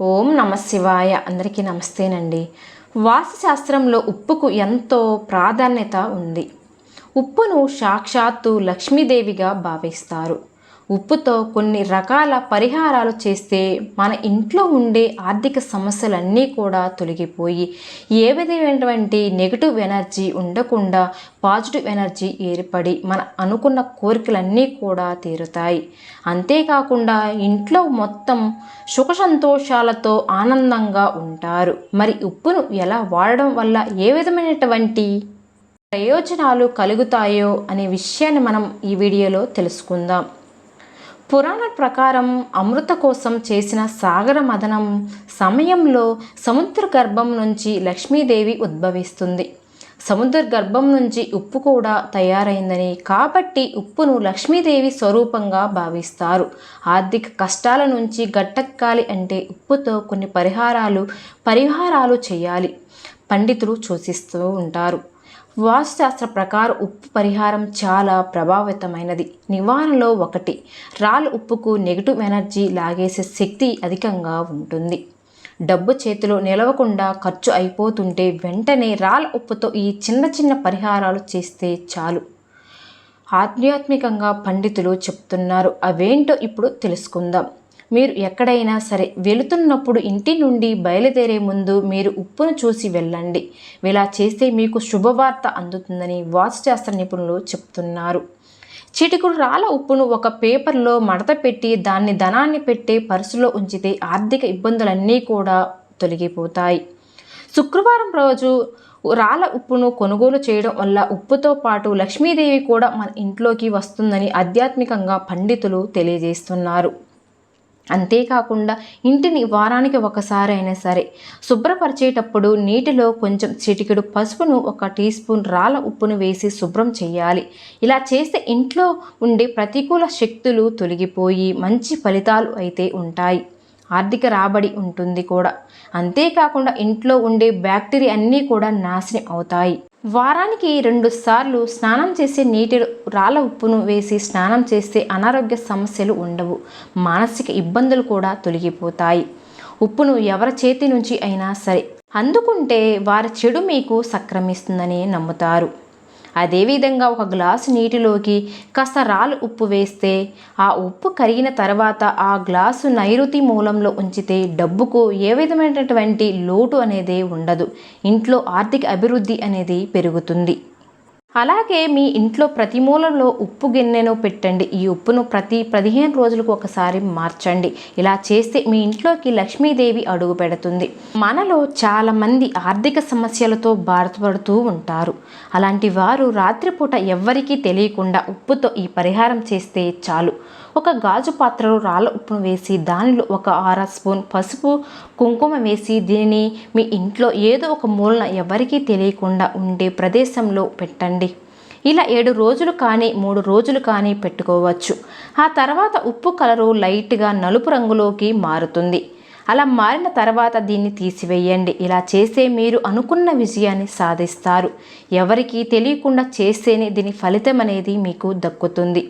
ఓం నమ శివాయ. అందరికీ నమస్తేనండి. వాస్తుశాస్త్రంలో ఉప్పుకు ఎంతో ప్రాధాన్యత ఉంది. ఉప్పును సాక్షాత్తు లక్ష్మీదేవిగా భావిస్తారు. ఉప్పుతో కొన్ని రకాల పరిహారాలు చేస్తే మన ఇంట్లో ఉండే ఆర్థిక సమస్యలన్నీ కూడా తొలగిపోయి ఏ విధమైనటువంటి నెగిటివ్ ఎనర్జీ ఉండకుండా పాజిటివ్ ఎనర్జీ ఏర్పడి మన అనుకున్న కోరికలన్నీ కూడా తీరుతాయి. అంతేకాకుండా ఇంట్లో మొత్తం సుఖ సంతోషాలతో ఆనందంగా ఉంటారు. మరి ఉప్పును ఎలా వాడడం వల్ల ఏ విధమైనటువంటి ప్రయోజనాలు కలుగుతాయో అనే విషయాన్ని మనం ఈ వీడియోలో తెలుసుకుందాం. పురాణం ప్రకారం అమృత కోసం చేసిన సాగర మథనం సమయంలో సముద్ర గర్భం నుంచి లక్ష్మీదేవి ఉద్భవిస్తుంది. సముద్ర గర్భం నుంచి ఉప్పు కూడా తయారైందని, కాబట్టి ఉప్పును లక్ష్మీదేవి స్వరూపంగా భావిస్తారు. ఆర్థిక కష్టాల నుంచి గట్టెక్కాలి అంటే ఉప్పుతో కొన్ని పరిహారాలు చేయాలి పండితులు సూచిస్తూ ఉంటారు. వాస్తుశాస్త్ర ప్రకారం ఉప్పు పరిహారం చాలా ప్రభావితమైనది. నివారణలో ఒకటి, రాళ్ళ ఉప్పుకు నెగిటివ్ ఎనర్జీ లాగేసే శక్తి అధికంగా ఉంటుంది. డబ్బు చేతిలో నిలవకుండా ఖర్చు అయిపోతుంటే వెంటనే రాళ్ళ ఉప్పుతో ఈ చిన్న చిన్న పరిహారాలు చేస్తే చాలు. ఆధ్యాత్మికంగా పండితులు చెప్తున్నారు. అవేంటో ఇప్పుడు తెలుసుకుందాం. మీరు ఎక్కడైనా సరే వెళుతున్నప్పుడు ఇంటి నుండి బయలుదేరే ముందు మీరు ఉప్పును చూసి వెళ్ళండి. ఇలా చేస్తే మీకు శుభవార్త అందుతుందని వాస్తుశాస్త్ర నిపుణులు చెప్తున్నారు. చిటికుడు రాళ్ళ ఉప్పును ఒక పేపర్లో మడత పెట్టి దాన్ని ధనాన్ని పెట్టే పర్సులో ఉంచితే ఆర్థిక ఇబ్బందులన్నీ కూడా తొలగిపోతాయి. శుక్రవారం రోజు రాళ్ళ ఉప్పును కొనుగోలు చేయడం వల్ల ఉప్పుతో పాటు లక్ష్మీదేవి కూడా మన ఇంట్లోకి వస్తుందని ఆధ్యాత్మికంగా పండితులు తెలియజేస్తున్నారు. అంతేకాకుండా ఇంటిని వారానికి ఒకసారి అయినా సరే శుభ్రపరిచేటప్పుడు నీటిలో కొంచెం చిటికెడు పసుపును 1 టీ స్పూన్ రాళ్ళ ఉప్పును వేసి శుభ్రం చేయాలి. ఇలా చేస్తే ఇంట్లో ఉండే ప్రతికూల శక్తులు తొలగిపోయి మంచి ఫలితాలు అయితే ఉంటాయి. ఆర్థిక రాబడి ఉంటుంది కూడా. అంతేకాకుండా ఇంట్లో ఉండే బ్యాక్టీరియా అన్నీ కూడా నాశనం అవుతాయి. వారానికి 2 సార్లు స్నానం చేసే నీటిలో రాళ్ళ ఉప్పును వేసి స్నానం చేస్తే అనారోగ్య సమస్యలు ఉండవు. మానసిక ఇబ్బందులు కూడా తొలగిపోతాయి. ఉప్పును ఎవరి చేతి నుంచి అయినా సరే అందుకుంటే వారి చెడు మీకు సంక్రమిస్తుందని నమ్ముతారు. అదేవిధంగా 1 గ్లాసు నీటిలోకి కాస్త రాళ్ళ ఉప్పు వేస్తే ఆ ఉప్పు కరిగిన తర్వాత ఆ గ్లాసు నైరుతి మూలంలో ఉంచితే డబ్బుకు ఏ విధమైనటువంటి లోటు అనేది ఉండదు. ఇంట్లో ఆర్థిక అభివృద్ధి అనేది పెరుగుతుంది. అలాగే మీ ఇంట్లో ప్రతి మూలలో ఉప్పు గిన్నెను పెట్టండి. ఈ ఉప్పును ప్రతి 15 రోజులకు ఒకసారి మార్చండి. ఇలా చేస్తే మీ ఇంట్లోకి లక్ష్మీదేవి అడుగు పెడుతుంది. మనలో చాలామంది ఆర్థిక సమస్యలతో బాధపడుతూ ఉంటారు. అలాంటి వారు రాత్రిపూట ఎవ్వరికీ తెలియకుండా ఉప్పుతో ఈ పరిహారం చేస్తే చాలు. 1 గాజు పాత్రలో రాళ్ళ ఉప్పును వేసి దానిలో 1 స్పూన్ పసుపు కుంకుమ వేసి దీనిని మీ ఇంట్లో ఏదో ఒక మూలన ఎవరికీ తెలియకుండా ఉండే ప్రదేశంలో పెట్టండి. ఇలా 7 రోజులు కానీ 3 రోజులు కానీ పెట్టుకోవచ్చు. ఆ తర్వాత ఉప్పు కలరు లైట్గా నలుపు రంగులోకి మారుతుంది. అలా మారిన తర్వాత దీన్ని తీసివేయండి. ఇలా చేస్తే మీరు అనుకున్న విజయాన్ని సాధిస్తారు. ఎవరికీ తెలియకుండా చేస్తేనే దీని ఫలితం అనేది మీకు దక్కుతుంది.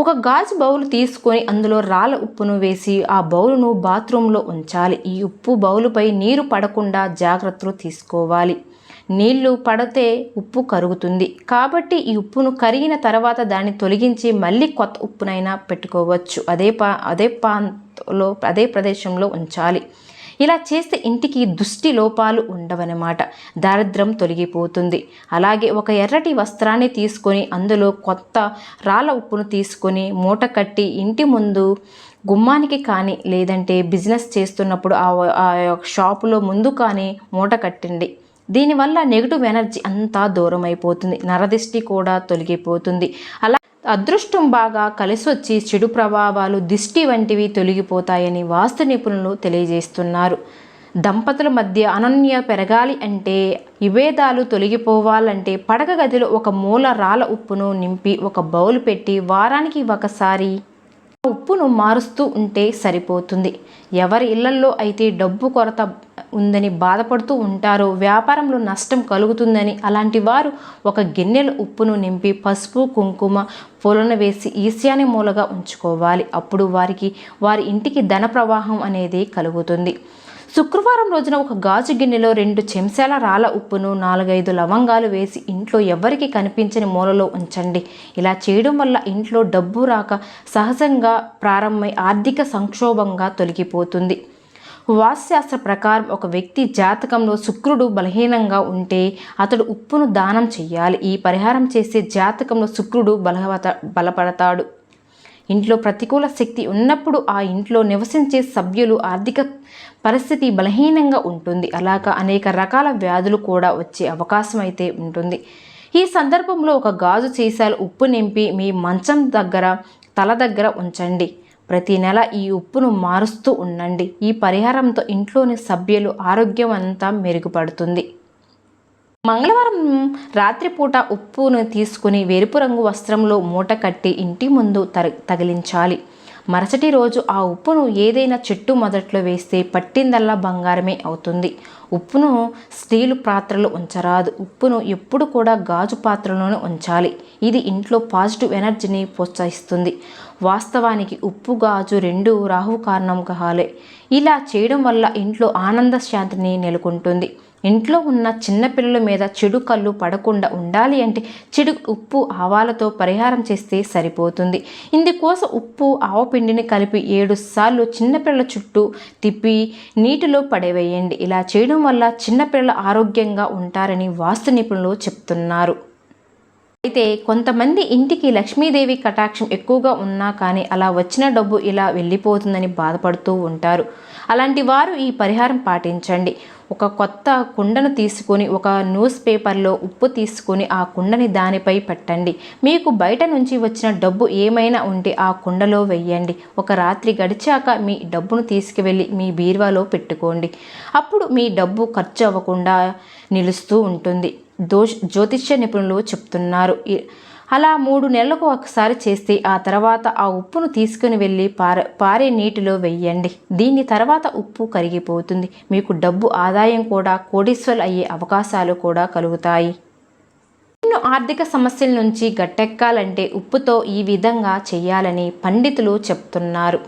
1 గాజు బౌల్ తీసుకొని అందులో రాళ్ళ ఉప్పును వేసి ఆ బౌలును బాత్రూంలో ఉంచాలి. ఈ ఉప్పు బౌలుపై నీరు పడకుండా జాగ్రత్తలు తీసుకోవాలి. నీళ్లు పడితే ఉప్పు కరుగుతుంది. కాబట్టి ఈ ఉప్పును కరిగిన తర్వాత దాన్ని తొలగించి మళ్ళీ కొత్త ఉప్పునైనా పెట్టుకోవచ్చు. అదే ప్రదేశంలో ఉంచాలి. ఇలా చేస్తే ఇంటికి దుష్టి లోపాలు ఉండవన్నమాట. దారిద్ర్యం తొలగిపోతుంది. అలాగే 1 ఎర్రటి వస్త్రాన్ని తీసుకొని అందులో కొత్త రాళ్ళ ఉప్పును తీసుకొని మూట కట్టి ఇంటి ముందు గుమ్మానికి కానీ లేదంటే బిజినెస్ చేస్తున్నప్పుడు ఆ షాపులో ముందు కానీ మూట కట్టండి. దీనివల్ల నెగిటివ్ ఎనర్జీ అంతా దూరం అయిపోతుంది. నరదిష్టి కూడా తొలగిపోతుంది. అలా అదృష్టం బాగా కలిసొచ్చి చెడు ప్రభావాలు దిష్టి వంటివి తొలగిపోతాయని వాస్తు నిపుణులు తెలియజేస్తున్నారు. దంపతుల మధ్య అనన్య పెరగాలి అంటే, విభేదాలు తొలగిపోవాలంటే పడక గదిలో 1 మూల రాళ్ళ ఉప్పును నింపి 1 బౌల్ పెట్టి వారానికి ఒకసారి ఉప్పును మారుస్తూ ఉంటే సరిపోతుంది. ఎవరి ఇళ్లల్లో అయితే డబ్బు కొరత ఉందని బాధపడుతూ ఉంటారో, వ్యాపారంలో నష్టం కలుగుతుందని అలాంటి వారు ఒక గిన్నెలో ఉప్పును నింపి పసుపు కుంకుమ పూలను వేసి ఈశాన్య మూలగా ఉంచుకోవాలి. అప్పుడు వారి ఇంటికి ధన ప్రవాహం అనేది కలుగుతుంది. శుక్రవారం రోజున ఒక గాజు గిన్నెలో 2 చెంచాల రాళ్ళ ఉప్పును 4-5 లవంగాలు వేసి ఇంట్లో ఎవరికి కనిపించని మూలలో ఉంచండి. ఇలా చేయడం వల్ల ఇంట్లో డబ్బు రాక సహజంగా ప్రారంభమై ఆర్థిక సంక్షోభంగా తొలగిపోతుంది. వాస్తుశాస్త్ర ప్రకారం ఒక వ్యక్తి జాతకంలో శుక్రుడు బలహీనంగా ఉంటే అతడు ఉప్పును దానం చెయ్యాలి. ఈ పరిహారం చేసే జాతకంలో శుక్రుడు బలపడతాడు. ఇంట్లో ప్రతికూల శక్తి ఉన్నప్పుడు ఆ ఇంట్లో నివసించే సభ్యులు ఆర్థిక పరిస్థితి బలహీనంగా ఉంటుంది. అలాగా అనేక రకాల వ్యాధులు కూడా వచ్చే అవకాశం అయితే ఉంటుంది. ఈ సందర్భంలో ఒక గాజు సీసాలు ఉప్పు నింపి మీ మంచం దగ్గర తల దగ్గర ఉంచండి. ప్రతి నెల ఈ ఉప్పును మారుస్తూ ఉండండి. ఈ పరిహారంతో ఇంట్లోని సభ్యులు ఆరోగ్యం అంతా మెరుగుపడుతుంది. మంగళవారం రాత్రిపూట ఉప్పును తీసుకుని ఎరుపు రంగు వస్త్రంలో మూట కట్టి ఇంటి ముందు తగిలించాలి. మరుసటి రోజు ఆ ఉప్పును ఏదైనా చెట్టు మొదట్లో వేస్తే పట్టిందల్లా బంగారమే అవుతుంది. ఉప్పును స్టీలు పాత్రలో ఉంచరాదు. ఉప్పును ఎప్పుడు కూడా గాజు పాత్రలోనే ఉంచాలి. ఇది ఇంట్లో పాజిటివ్ ఎనర్జీని ప్రోత్సహిస్తుంది. వాస్తవానికి ఉప్పు గాజు 2 రాహు కారణం గ్రహాలే. ఇలా చేయడం వల్ల ఇంట్లో ఆనంద శాంతిని నెలకొంటుంది. ఇంట్లో ఉన్న చిన్నపిల్లల మీద చెడు కళ్ళు పడకుండా ఉండాలి అంటే చెడు ఉప్పు ఆవాలతో పరిహారం చేస్తే సరిపోతుంది. ఇందుకోసం ఉప్పు ఆవపిండిని కలిపి 7 సార్లు చిన్నపిల్లల చుట్టూ తిప్పి నీటిలో పడవేయండి. ఇలా చేయడం వల్ల చిన్నపిల్లలు ఆరోగ్యంగా ఉంటారని వాస్తు నిపుణులు చెప్తున్నారు. అయితే కొంతమంది ఇంటికి లక్ష్మీదేవి కటాక్షం ఎక్కువగా ఉన్నా కానీ అలా వచ్చిన డబ్బు ఇలా వెళ్ళిపోతుందని బాధపడుతూ ఉంటారు. అలాంటి వారు ఈ పరిహారం పాటించండి. ఒక కొత్త కుండను తీసుకొని ఒక న్యూస్ పేపర్లో ఉప్పు తీసుకొని ఆ కుండని దానిపై పెట్టండి. మీకు బయట నుంచి వచ్చిన డబ్బు ఏమైనా ఉంటే ఆ కుండలో వెయ్యండి. ఒక రాత్రి గడిచాక మీ డబ్బును తీసుకువెళ్ళి మీ బీరువాలో పెట్టుకోండి. అప్పుడు మీ డబ్బు ఖర్చు అవ్వకుండా నిలుస్తూ ఉంటుంది. జ్యోతిష్య నిపుణులు చెప్తున్నారు. అలా 3 నెలలకు ఒకసారి చేస్తే ఆ తర్వాత ఆ ఉప్పును తీసుకుని వెళ్ళి పారే నీటిలో వెయ్యండి. దీని తర్వాత ఉప్పు కరిగిపోతుంది. మీకు డబ్బు ఆదాయం కూడా కోటీశ్వరులు అయ్యే అవకాశాలు కూడా కలుగుతాయి. ఎన్నో ఆర్థిక సమస్యల నుంచి గట్టెక్కాలంటే ఉప్పుతో ఈ విధంగా చేయాలని పండితులు చెప్తున్నారు.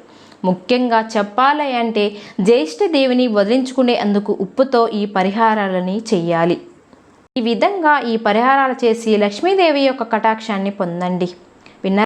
ముఖ్యంగా చెప్పాలి అంటే జ్యేష్ఠదేవిని వదిలించుకునే అందుకు ఉప్పుతో ఈ పరిహారాలని చెయ్యాలి. ఈ విధంగా ఈ పరిహారాలు చేసి లక్ష్మీదేవి యొక్క కటాక్షాన్ని పొందండి.